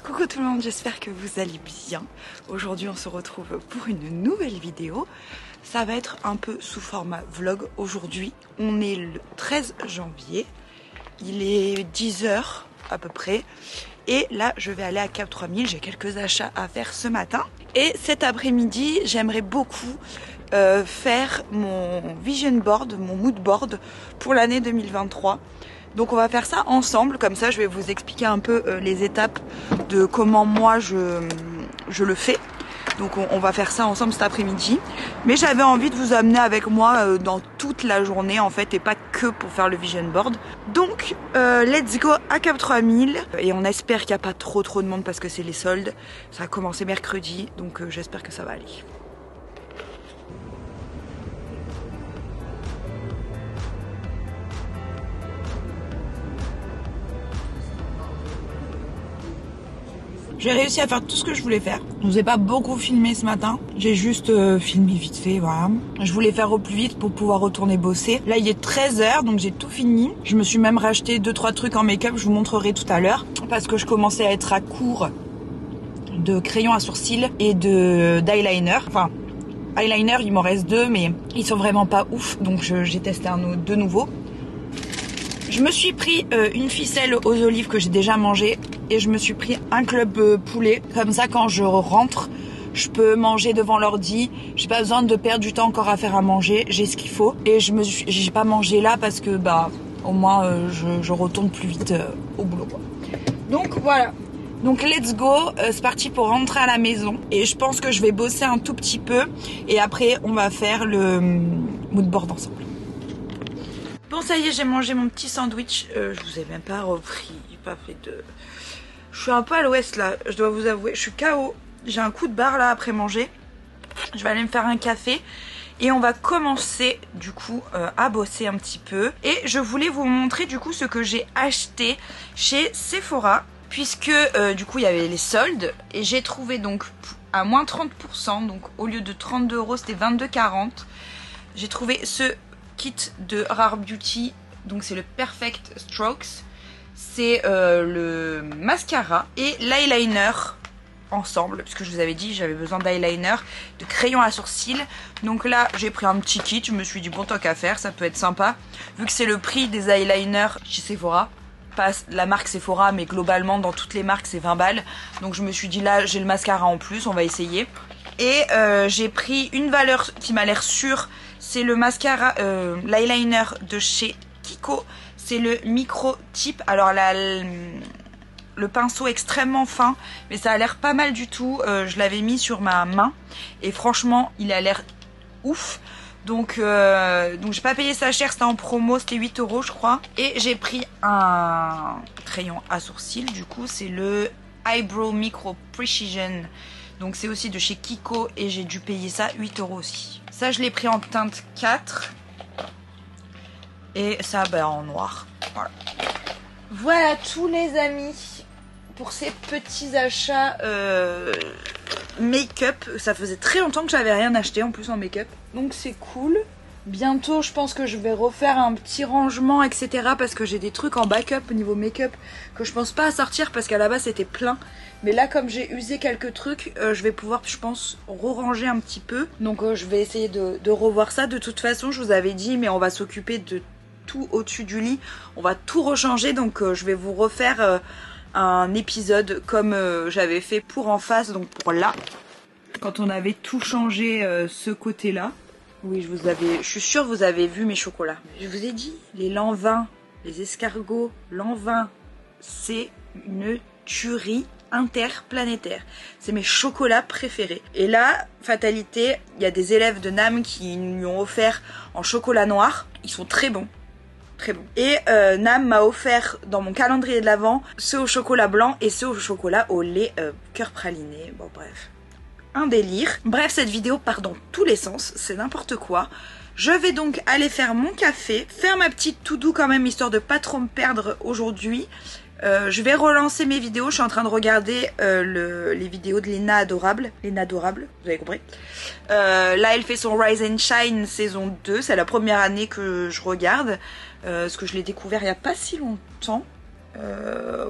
Coucou tout le monde, j'espère que vous allez bien. Aujourd'hui on se retrouve pour une nouvelle vidéo. Ça va être un peu sous format vlog. Aujourd'hui on est le 13 janvier. Il est 10 h à peu près. Et là je vais aller à Cap 3000, j'ai quelques achats à faire ce matin. Et cet après-midi j'aimerais beaucoup faire mon vision board, mon mood board pour l'année 2023. Donc on va faire ça ensemble, comme ça je vais vous expliquer un peu les étapes de comment moi je le fais. Donc on va faire ça ensemble cet après-midi. Mais j'avais envie de vous amener avec moi dans toute la journée en fait et pas que pour faire le vision board. Donc let's go à Cap 3000 et on espère qu'il n'y a pas trop de monde parce que c'est les soldes. Ça a commencé mercredi donc j'espère que ça va aller. J'ai réussi à faire tout ce que je voulais faire. Je vous ai pas beaucoup filmé ce matin. J'ai juste filmé vite fait, voilà. Je voulais faire au plus vite pour pouvoir retourner bosser. Là, il est 13 h, donc j'ai tout fini. Je me suis même racheté 2-3 trucs en make-up. Je vous montrerai tout à l'heure. Parce que je commençais à être à court de crayons à sourcils et d'eyeliner. Enfin, eyeliner, il m'en reste 2, mais ils sont vraiment pas ouf. Donc j'ai testé deux nouveaux. Je me suis pris une ficelle aux olives que j'ai déjà mangée et je me suis pris un club poulet. Comme ça, quand je rentre, je peux manger devant l'ordi. J'ai pas besoin de perdre du temps encore à faire à manger. J'ai ce qu'il faut et j'ai pas mangé là parce que au moins je retourne plus vite au boulot, quoi. Donc voilà. Donc let's go. C'est parti pour rentrer à la maison et je pense que je vais bosser un tout petit peu et après on va faire le mood board ensemble. Bon, ça y est, j'ai mangé mon petit sandwich. Je vous ai même pas repris, pas fait de... Je suis un peu à l'ouest là, je dois vous avouer. Je suis KO. J'ai un coup de barre là après manger. Je vais aller me faire un café. Et on va commencer du coup à bosser un petit peu. Et je voulais vous montrer du coup ce que j'ai acheté chez Sephora. Puisque du coup il y avait les soldes. Et j'ai trouvé donc à moins 30%. Donc au lieu de 32 €, c'était 22,40 €. J'ai trouvé ce kit de Rare Beauty, donc c'est le Perfect Strokes, c'est le mascara et l'eyeliner ensemble, puisque je vous avais dit j'avais besoin d'eyeliner, de crayon à sourcils. Donc là j'ai pris un petit kit, je me suis dit bon, tant qu'à faire, ça peut être sympa vu que c'est le prix des eyeliners chez Sephora, pas la marque Sephora mais globalement dans toutes les marques c'est 20 balles. Donc je me suis dit là j'ai le mascara en plus, on va essayer. Et j'ai pris une valeur qui m'a l'air sûre, c'est le mascara, l'eyeliner de chez Kiko, c'est le micro tip. Alors le pinceau est extrêmement fin, mais ça a l'air pas mal du tout. Je l'avais mis sur ma main et franchement il a l'air ouf. Donc j'ai pas payé ça cher, c'était en promo, c'était 8 € je crois. Et j'ai pris un crayon à sourcils, du coup c'est le Eyebrow Micro Precision. Donc c'est aussi de chez Kiko et j'ai dû payer ça 8 € aussi. Ça je l'ai pris en teinte 4. Et ça en noir. Voilà. Voilà tous les amis pour ces petits achats make-up. Ça faisait très longtemps que j'avais rien acheté en plus en make-up. Donc c'est cool. Bientôt je pense que je vais refaire un petit rangement etc. Parce que j'ai des trucs en backup au niveau make-up que je pense pas à sortir parce qu'à la base c'était plein. Mais là comme j'ai usé quelques trucs je vais pouvoir je pense re-ranger un petit peu. Donc je vais essayer de revoir ça. De toute façon je vous avais dit mais on va s'occuper de tout au-dessus du lit. On va tout rechanger donc je vais vous refaire un épisode comme j'avais fait pour en face, donc pour là. Quand on avait tout changé ce côté là. Oui, je suis sûre que vous avez vu mes chocolats. Je vous ai dit, les lanvins, les escargots, lanvin, c'est une tuerie interplanétaire. C'est mes chocolats préférés. Et là, fatalité, il y a des élèves de NAM qui nous lui ont offert en chocolat noir. Ils sont très bons. Très bon. Et Nam m'a offert dans mon calendrier de l'Avent ceux au chocolat blanc et ceux au chocolat au lait cœur praliné. Bon bref, un délire. Bref, cette vidéo part dans tous les sens, c'est n'importe quoi. Je vais donc aller faire mon café, faire ma petite to-do quand même histoire de pas trop me perdre aujourd'hui. Je vais relancer mes vidéos, je suis en train de regarder les vidéos de Léna Adorable. Léna Adorable, vous avez compris. Là elle fait son Rise and Shine saison 2, c'est la première année que je regarde. Parce que je l'ai découvert il n'y a pas si longtemps.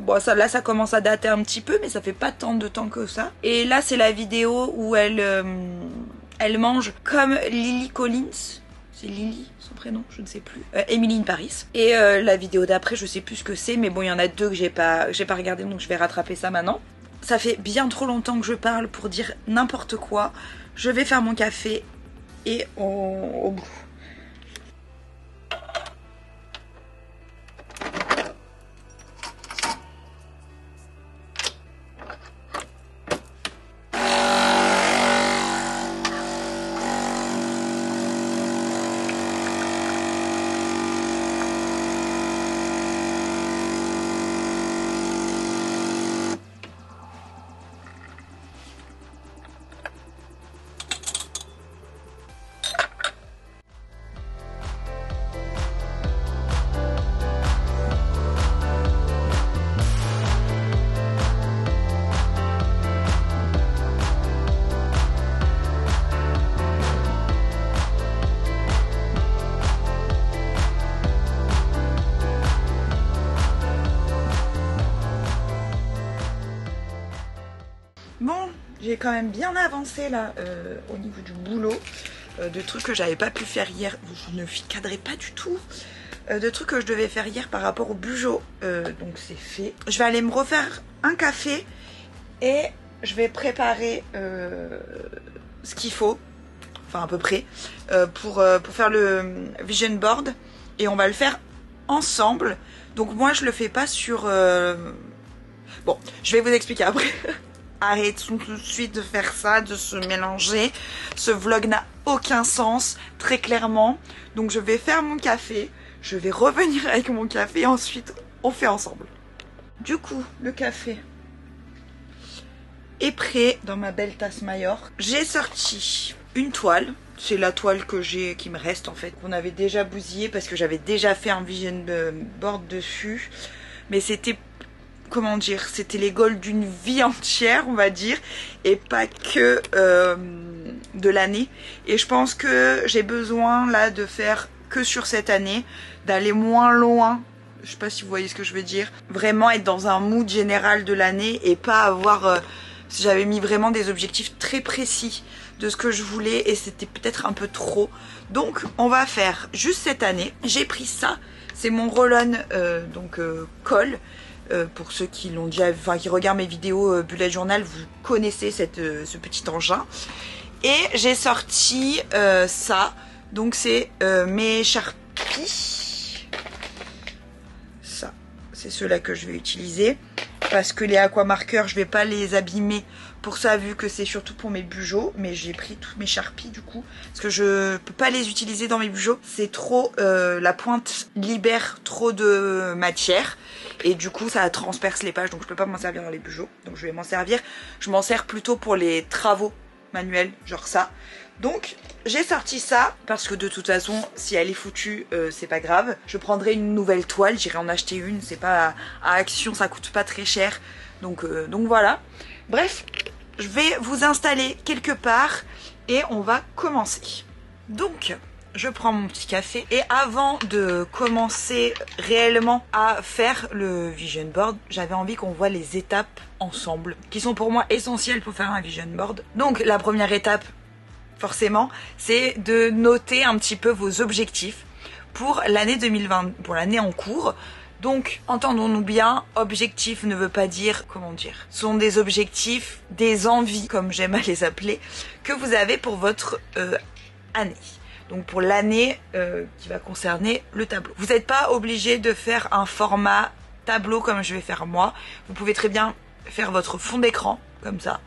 Bon, ça, là ça commence à dater un petit peu, mais ça fait pas tant de temps que ça. Et là c'est la vidéo où elle mange comme Lily Collins. C'est Lily son prénom, je ne sais plus. Emily in Paris. Et la vidéo d'après, je sais plus ce que c'est, mais bon, il y en a deux que j'ai pas regardé, donc je vais rattraper ça maintenant. Ça fait bien trop longtemps que je parle pour dire n'importe quoi. Je vais faire mon café et au bout. Bon, j'ai quand même bien avancé là au niveau du boulot, de trucs que j'avais pas pu faire hier, je ne cadrais pas du tout, de trucs que je devais faire hier par rapport au bugeot, donc c'est fait. Je vais aller me refaire un café et je vais préparer ce qu'il faut, enfin à peu près, pour faire le vision board et on va le faire ensemble. Donc moi je le fais pas sur... Bon, je vais vous expliquer après. Arrêtons tout de suite de faire ça, de se mélanger. Ce vlog n'a aucun sens, très clairement. Donc je vais faire mon café, je vais revenir avec mon café et ensuite on fait ensemble. Du coup, le café est prêt dans ma belle tasse Mayor. J'ai sorti une toile. C'est la toile que j'ai, qui me reste en fait, qu'on avait déjà bousillée parce que j'avais déjà fait un vision board dessus. Mais c'était... comment dire, c'était les goals d'une vie entière, on va dire, et pas que de l'année. Et je pense que j'ai besoin là de faire que sur cette année, d'aller moins loin. Je sais pas si vous voyez ce que je veux dire. Vraiment être dans un mood général de l'année et pas avoir... j'avais mis vraiment des objectifs très précis de ce que je voulais et c'était peut-être un peu trop. Donc on va faire juste cette année. J'ai pris ça, c'est mon roll-on colle. Pour ceux qui l'ont déjà, enfin qui regardent mes vidéos bullet journal, vous connaissez ce petit engin. Et j'ai sorti ça, donc c'est mes Sharpies. Ça, c'est ceux-là que je vais utiliser parce que les aquamarqueurs, je vais pas les abîmer pour ça vu que c'est surtout pour mes bugeots. Mais j'ai pris tous mes Sharpies du coup parce que je peux pas les utiliser dans mes bugeots. C'est trop, la pointe libère trop de matière. Et du coup ça transperce les pages donc je peux pas m'en servir dans les bugeots. Donc je vais m'en servir. Je m'en sers plutôt pour les travaux manuels, genre ça. Donc j'ai sorti ça parce que de toute façon si elle est foutue c'est pas grave. Je prendrai une nouvelle toile, j'irai en acheter une. C'est pas à Action, ça coûte pas très cher. Donc voilà. Bref, je vais vous installer quelque part et on va commencer. Donc... je prends mon petit café et avant de commencer réellement à faire le vision board, j'avais envie qu'on voit les étapes ensemble qui sont pour moi essentielles pour faire un vision board. Donc la première étape, forcément, c'est de noter un petit peu vos objectifs pour l'année 2020, pour l'année en cours. Donc, entendons-nous bien, objectif ne veut pas dire, comment dire, ce sont des objectifs, des envies, comme j'aime à les appeler, que vous avez pour votre année. Donc pour l'année qui va concerner le tableau. Vous n'êtes pas obligé de faire un format tableau comme je vais faire moi. Vous pouvez très bien faire votre fond d'écran comme ça.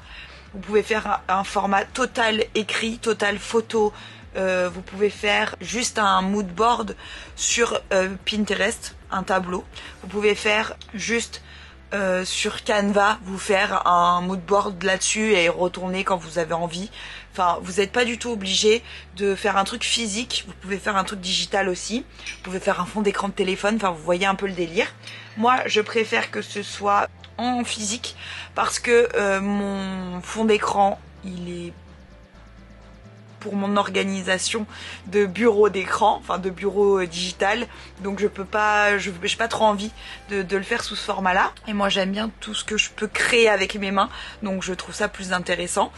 Vous pouvez faire un format total écrit, total photo. Vous pouvez faire juste un mood board sur Pinterest, un tableau. Vous pouvez faire juste sur Canva, vous faire un mood board là-dessus et retourner quand vous avez envie. Enfin, vous n'êtes pas du tout obligé de faire un truc physique. Vous pouvez faire un truc digital aussi. Vous pouvez faire un fond d'écran de téléphone. Enfin, vous voyez un peu le délire. Moi, je préfère que ce soit en physique parce que mon fond d'écran, il est pour mon organisation de bureau d'écran, enfin de bureau digital. Donc j'ai pas trop envie de le faire sous ce format-là. Et moi j'aime bien tout ce que je peux créer avec mes mains, donc je trouve ça plus intéressant.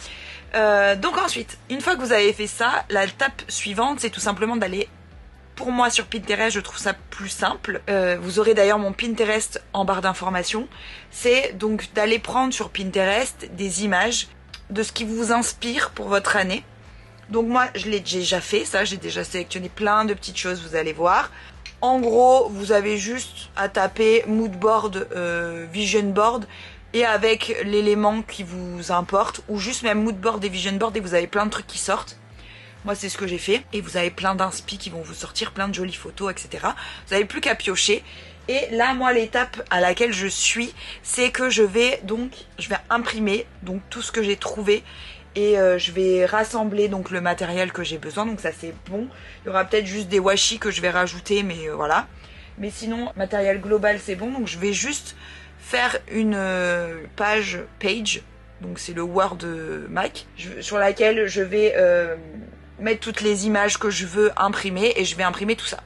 Donc ensuite, une fois que vous avez fait ça, la étape suivante, c'est tout simplement d'aller, pour moi sur Pinterest, je trouve ça plus simple. Vous aurez d'ailleurs mon Pinterest en barre d'informations. C'est donc d'aller prendre sur Pinterest des images de ce qui vous inspire pour votre année. Donc moi, je l'ai déjà fait, ça, j'ai déjà sélectionné plein de petites choses, vous allez voir. En gros, vous avez juste à taper mood board, vision board, et avec l'élément qui vous importe, ou juste même mood board et vision board, et vous avez plein de trucs qui sortent. Moi, c'est ce que j'ai fait, et vous avez plein d'inspi qui vont vous sortir, plein de jolies photos, etc. Vous n'avez plus qu'à piocher. Et là, moi, l'étape à laquelle je suis, c'est que je vais imprimer donc tout ce que j'ai trouvé. Et je vais rassembler donc le matériel que j'ai besoin, donc ça c'est bon. Il y aura peut-être juste des washi que je vais rajouter, mais voilà. Mais sinon, matériel global c'est bon, donc je vais juste faire une page, donc c'est le Word Mac, sur laquelle je vais mettre toutes les images que je veux imprimer et je vais imprimer tout ça.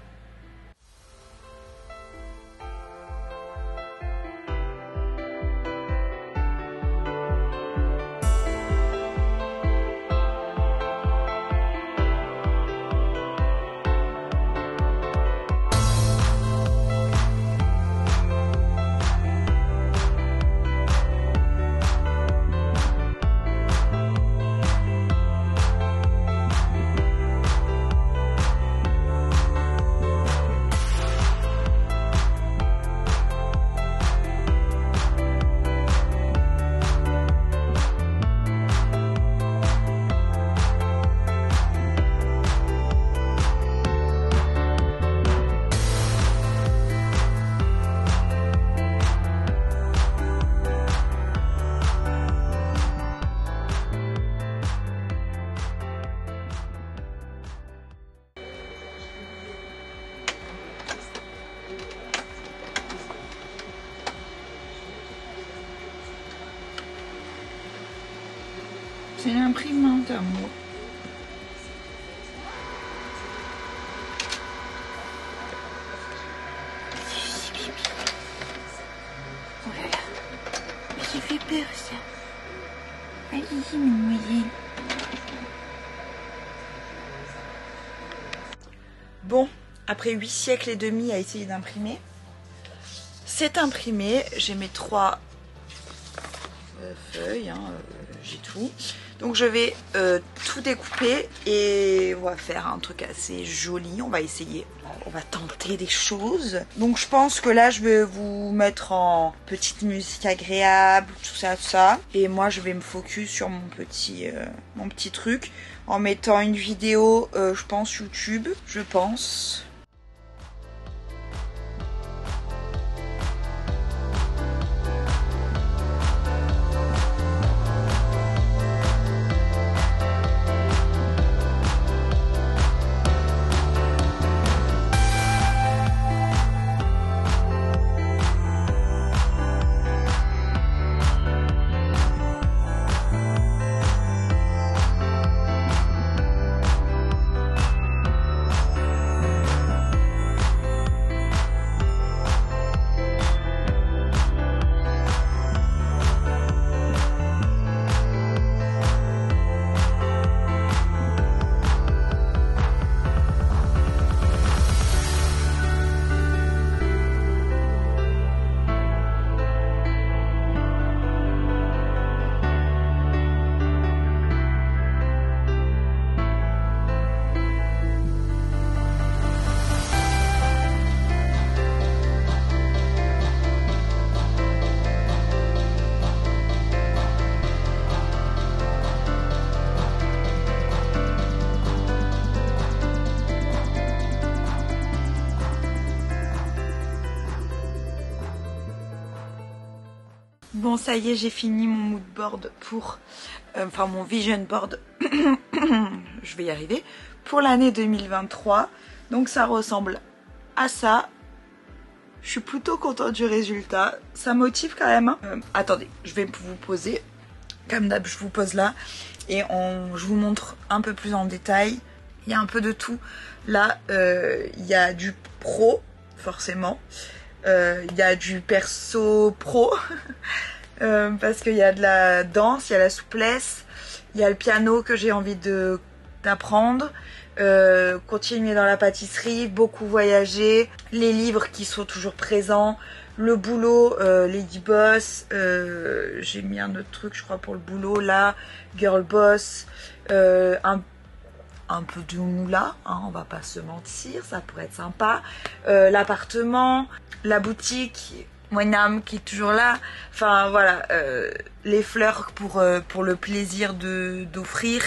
C'est l'imprimante à moi. Oh là là, j'ai fait peur ça. Allez-y, mademoiselle. Bon, après 8 siècles et demi à essayer d'imprimer, c'est imprimé. J'ai mes 3 feuilles, hein, j'ai tout. Donc je vais tout découper et on va faire un truc assez joli, on va essayer. On va tenter des choses. Donc je pense que là je vais vous mettre en petite musique agréable, tout ça. Et moi je vais me focus sur mon petit truc en mettant une vidéo, je pense YouTube, je pense. Bon, ça y est, j'ai fini mon mood board pour... enfin, mon vision board, je vais y arriver, pour l'année 2023. Donc ça ressemble à ça. Je suis plutôt contente du résultat. Ça motive quand même. Hein. Attendez, je vais vous poser Comme d'hab, je vous pose là et je vous montre un peu plus en détail. Il y a un peu de tout. Là, il y a du pro, forcément. Il y a du perso pro, parce qu'il y a de la danse, il y a la souplesse, il y a le piano que j'ai envie d'apprendre. Continuer dans la pâtisserie, beaucoup voyager, les livres qui sont toujours présents, le boulot, Lady Boss, j'ai mis un autre truc je crois pour le boulot là, Girl Boss, un peu de moula, hein, on va pas se mentir, ça pourrait être sympa, l'appartement, la boutique, Wenham qui est toujours là, enfin voilà, les fleurs pour le plaisir d'offrir.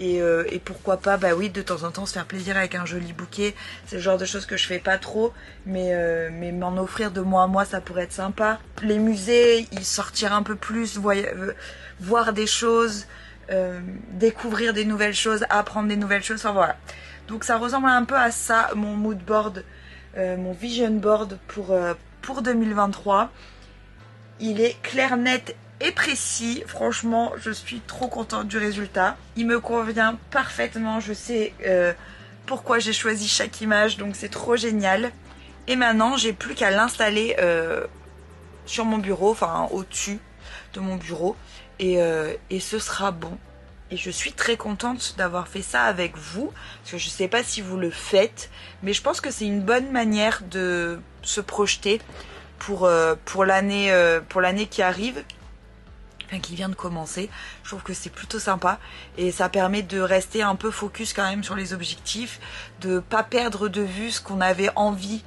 Et pourquoi pas, bah oui, de temps en temps se faire plaisir avec un joli bouquet. C'est le genre de choses que je fais pas trop, mais m'en offrir de mois à mois, ça pourrait être sympa. Les musées, y sortir un peu plus, voir des choses, découvrir des nouvelles choses, apprendre des nouvelles choses, enfin voilà. Donc ça ressemble un peu à ça, mon mood board, mon vision board pour 2023. Il est clair, net et précis. Franchement, je suis trop contente du résultat. Il me convient parfaitement. Je sais pourquoi j'ai choisi chaque image, donc c'est trop génial. Et maintenant, j'ai plus qu'à l'installer sur mon bureau, enfin au-dessus de mon bureau. Et ce sera bon. Et je suis très contente d'avoir fait ça avec vous. Parce que je ne sais pas si vous le faites, mais je pense que c'est une bonne manière de se projeter pour l'année qui arrive. Qui vient de commencer. Je trouve que c'est plutôt sympa et ça permet de rester un peu focus quand même sur les objectifs, de pas perdre de vue ce qu'on avait envie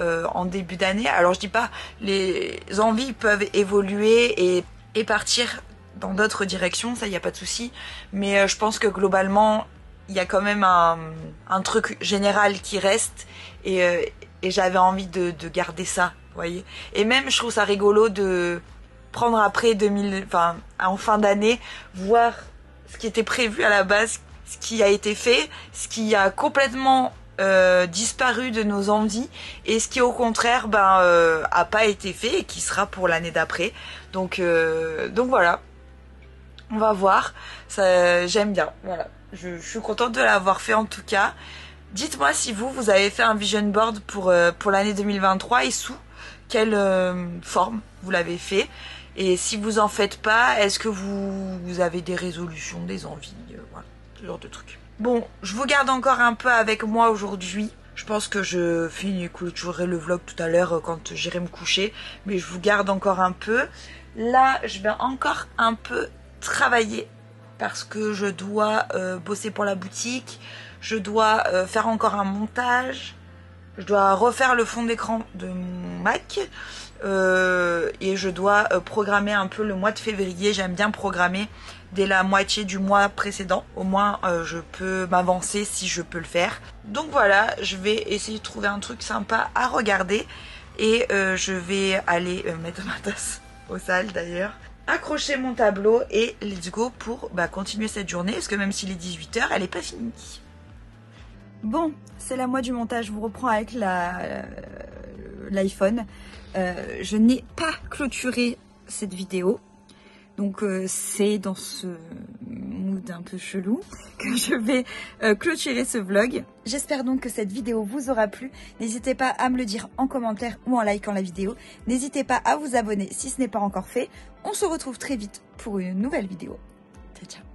en début d'année. Alors je dis pas, les envies peuvent évoluer et partir dans d'autres directions, ça y a pas de souci, mais je pense que globalement il y a quand même un truc général qui reste et j'avais envie de garder ça, vous voyez. Et même je trouve ça rigolo de prendre après en fin d'année, voir ce qui était prévu à la base, ce qui a été fait, ce qui a complètement disparu de nos envies et ce qui au contraire a pas été fait et qui sera pour l'année d'après. Donc voilà, on va voir. J'aime bien. Voilà, je suis contente de l'avoir fait en tout cas. Dites-moi si vous avez fait un vision board pour l'année 2023 et sous quelle forme vous l'avez fait. Et si vous en faites pas, est-ce que vous avez des résolutions, des envies, voilà, ce genre de trucs. Bon, je vous garde encore un peu avec moi aujourd'hui. Je pense que je clôturerai le vlog tout à l'heure quand j'irai me coucher. Mais je vous garde encore un peu. Là, je vais encore un peu travailler parce que je dois bosser pour la boutique. Je dois faire encore un montage. Je dois refaire le fond d'écran de mon Mac. Et je dois programmer un peu le mois de février. J'aime bien programmer dès la moitié du mois précédent. Au moins je peux m'avancer si je peux le faire. Donc voilà, je vais essayer de trouver un truc sympa à regarder. Et je vais aller mettre ma tasse au sale d'ailleurs, accrocher mon tableau et let's go pour continuer cette journée. Parce que même s'il est 18 h, elle n'est pas finie. Bon, c'est la moi du montage. Je vous reprends avec l'iPhone. Je n'ai pas clôturé cette vidéo, donc c'est dans ce mood un peu chelou que je vais clôturer ce vlog. J'espère donc que cette vidéo vous aura plu. N'hésitez pas à me le dire en commentaire ou en likant la vidéo. N'hésitez pas à vous abonner si ce n'est pas encore fait. On se retrouve très vite pour une nouvelle vidéo. Ciao, ciao.